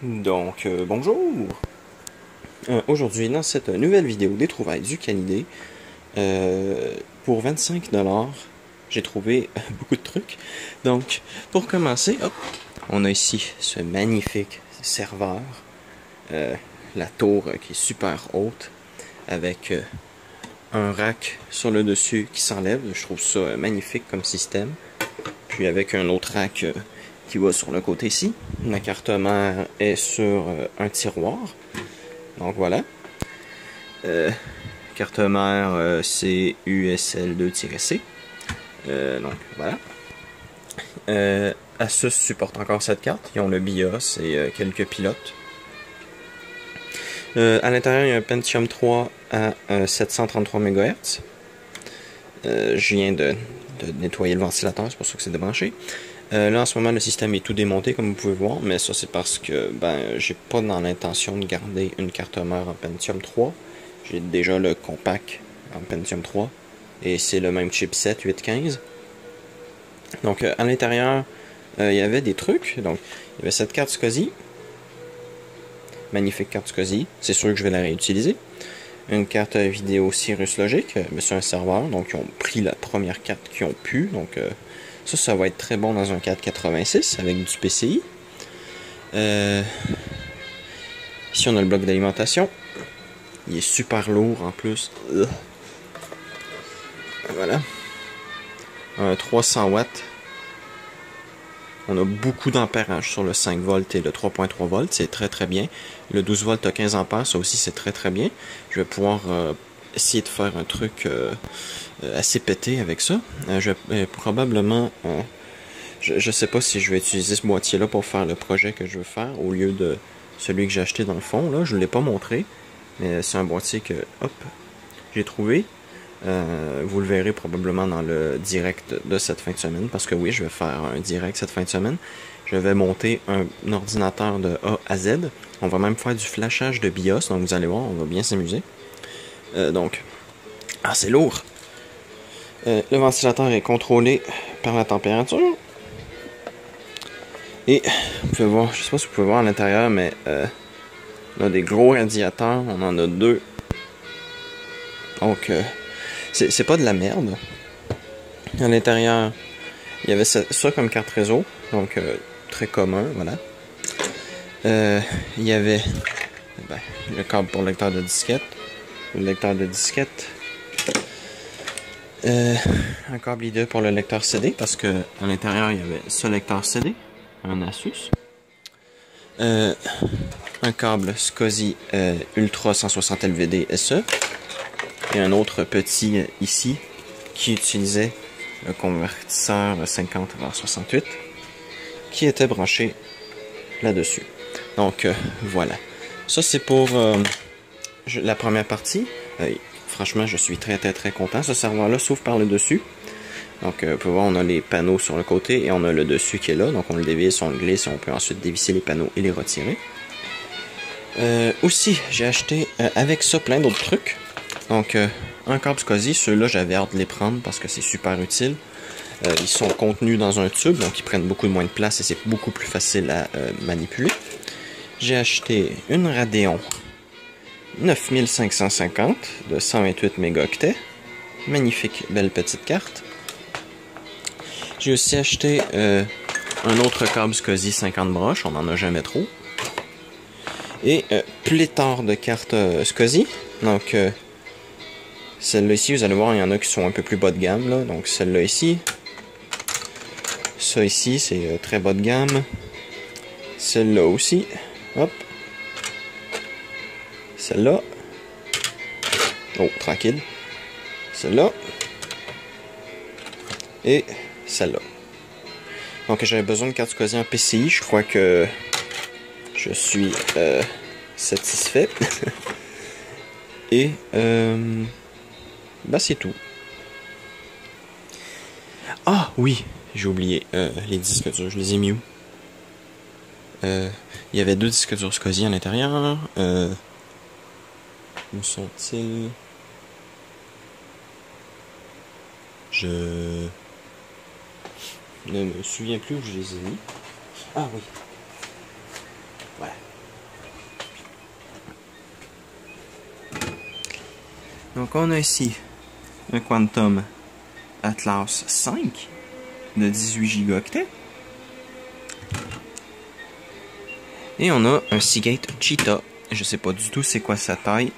Bonjour! Aujourd'hui, dans cette nouvelle vidéo des trouvailles du Canidé, pour 25$, j'ai trouvé beaucoup de trucs. Donc, pour commencer, hop, on a ici ce magnifique serveur, la tour qui est super haute, avec un rack sur le dessus qui s'enlève. Je trouve ça magnifique comme système. Puis avec un autre rack qui va sur le côté ici. La carte mère est sur un tiroir. Donc voilà. Carte mère c'est USL2-C. Donc voilà. Asus supporte encore cette carte. Ils ont le BIOS et quelques pilotes. À l'intérieur, il y a un Pentium 3 à 733 MHz. Je viens de nettoyer le ventilateur, c'est pour ça que c'est débranché. Là en ce moment le système est tout démonté comme vous pouvez voir, mais ça c'est parce que j'ai pas dans l'intention de garder une carte mère en Pentium 3. J'ai déjà le compact en Pentium 3 et c'est le même chipset 815. Donc à l'intérieur il y avait des trucs. Donc il y avait cette carte SCSI, magnifique carte SCSI, c'est sûr que je vais la réutiliser. Une carte vidéo Cirrus Logic, mais c'est un serveur, donc ils ont pris la première carte qu'ils ont pu, donc ça va être très bon dans un 486 avec du PCI. Ici on a le bloc d'alimentation, il est super lourd en plus. Voilà, un 300 watts. On a beaucoup d'ampérage sur le 5 volts et le 3.3 volts, c'est très très bien. Le 12 volts à 15 ampères, ça aussi c'est très très bien. Je vais pouvoir essayer de faire un truc assez pété avec ça. Je vais probablement... je sais pas si je vais utiliser ce boîtier-là pour faire le projet que je veux faire, au lieu de celui que j'ai acheté dans le fond. Là, je ne l'ai pas montré, mais c'est un boîtier que, hop, j'ai trouvé. Vous le verrez probablement dans le direct de cette fin de semaine, parce que oui, je vais faire un direct cette fin de semaine. Je vais monter un ordinateur de A à Z. On va même faire du flashage de BIOS, donc vous allez voir, on va bien s'amuser. C'est lourd. Le ventilateur est contrôlé par la température. Et vous pouvez voir, je sais pas si vous pouvez voir à l'intérieur, mais on a des gros radiateurs, on en a deux. Donc c'est pas de la merde. À l'intérieur, il y avait ça comme carte réseau, donc très commun, voilà. Il y avait le câble pour le lecteur de disquette, un câble I2 pour le lecteur CD, parce que à l'intérieur il y avait ce lecteur CD, un Asus. Un câble SCSI Ultra 160 LVD SE. Et un autre petit ici qui utilisait le convertisseur 50/68 qui était branché là-dessus. Donc voilà. Ça c'est pour la première partie. Franchement, je suis très content. Ce serveur-là s'ouvre par le dessus. Donc vous pouvez voir, on a les panneaux sur le côté et on a le dessus qui est là. Donc on le dévisse, on le glisse et on peut ensuite dévisser les panneaux et les retirer. Aussi, j'ai acheté avec ça plein d'autres trucs. Donc, un câble SCSI, ceux-là, j'avais hâte de les prendre parce que c'est super utile. Ils sont contenus dans un tube, donc ils prennent beaucoup moins de place et c'est beaucoup plus facile à manipuler. J'ai acheté une Radeon 9550 de 128 mégaoctets. Magnifique, belle petite carte. J'ai aussi acheté un autre câble SCSI 50 broches, on n'en a jamais trop. Et pléthore de cartes SCSI. Donc, celle-là ici, vous allez voir, il y en a qui sont un peu plus bas de gamme, là. Donc celle-là ici. Ça ici, c'est très bas de gamme. Celle-là aussi. Hop. Celle-là. Oh, tranquille. Celle-là. Et celle-là. Donc j'avais besoin de carte SCSI en PCI. Je crois que je suis satisfait. Et c'est tout. Ah oui, j'ai oublié les disques durs, je les ai mis où? Il y avait deux disques durs SCSI à l'intérieur. Où sont-ils? Je ne me souviens plus où je les ai mis. Ah oui. Voilà. Donc on a ici un Quantum Atlas 5 de 18 Go. Et on a un Seagate Cheetah. Je sais pas du tout c'est quoi sa taille.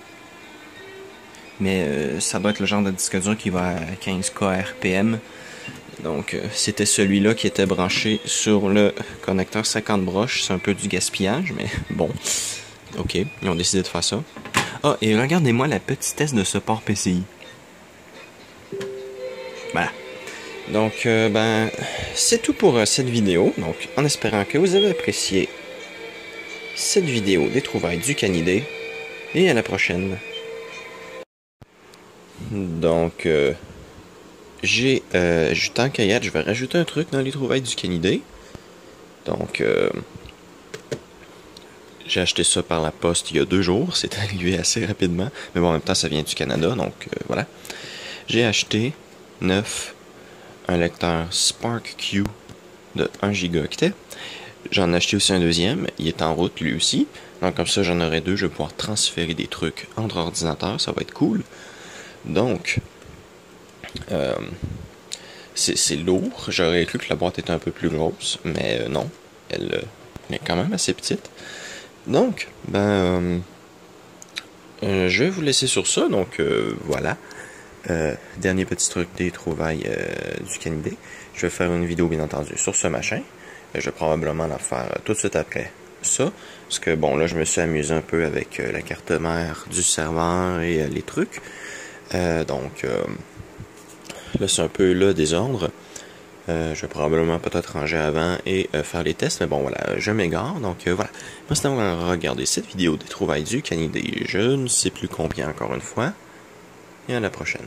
Mais ça doit être le genre de disque dur qui va à 15K RPM. Donc c'était celui-là qui était branché sur le connecteur 50 broches. C'est un peu du gaspillage, mais bon. Ok, ils ont décidé de faire ça. Ah, et regardez-moi la petitesse de ce port PCI. Voilà. Donc, ben, c'est tout pour cette vidéo. Donc, en espérant que vous avez apprécié cette vidéo des trouvailles du Canidé. Et à la prochaine. Donc, tant qu'à y être, je vais rajouter un truc dans les trouvailles du Canidé. Donc, j'ai acheté ça par la poste il y a 2 jours. C'est arrivé assez rapidement. Mais bon, en même temps, ça vient du Canada. Donc, voilà. J'ai acheté un lecteur SparkQ de 1 gigaoctet. J'en ai acheté aussi un deuxième. Il est en route lui aussi. Donc, comme ça, j'en aurai 2. Je vais pouvoir transférer des trucs entre ordinateurs. Ça va être cool. Donc, c'est lourd. J'aurais cru que la boîte était un peu plus grosse, mais non. Elle est quand même assez petite. Donc, ben, je vais vous laisser sur ça. Donc, voilà. Dernier petit truc des trouvailles du Canidé. Je vais faire une vidéo, bien entendu, sur ce machin. Je vais probablement la faire tout de suite après ça. Parce que, bon, là, je me suis amusé un peu avec la carte mère du serveur et les trucs. Donc, là, c'est un peu le désordre. Je vais probablement peut-être ranger avant et faire les tests. Mais bon, voilà, je m'égare. Donc, voilà. Merci d'avoir regardé cette vidéo des trouvailles du Canidé. Je ne sais plus combien, encore une fois. Et à la prochaine.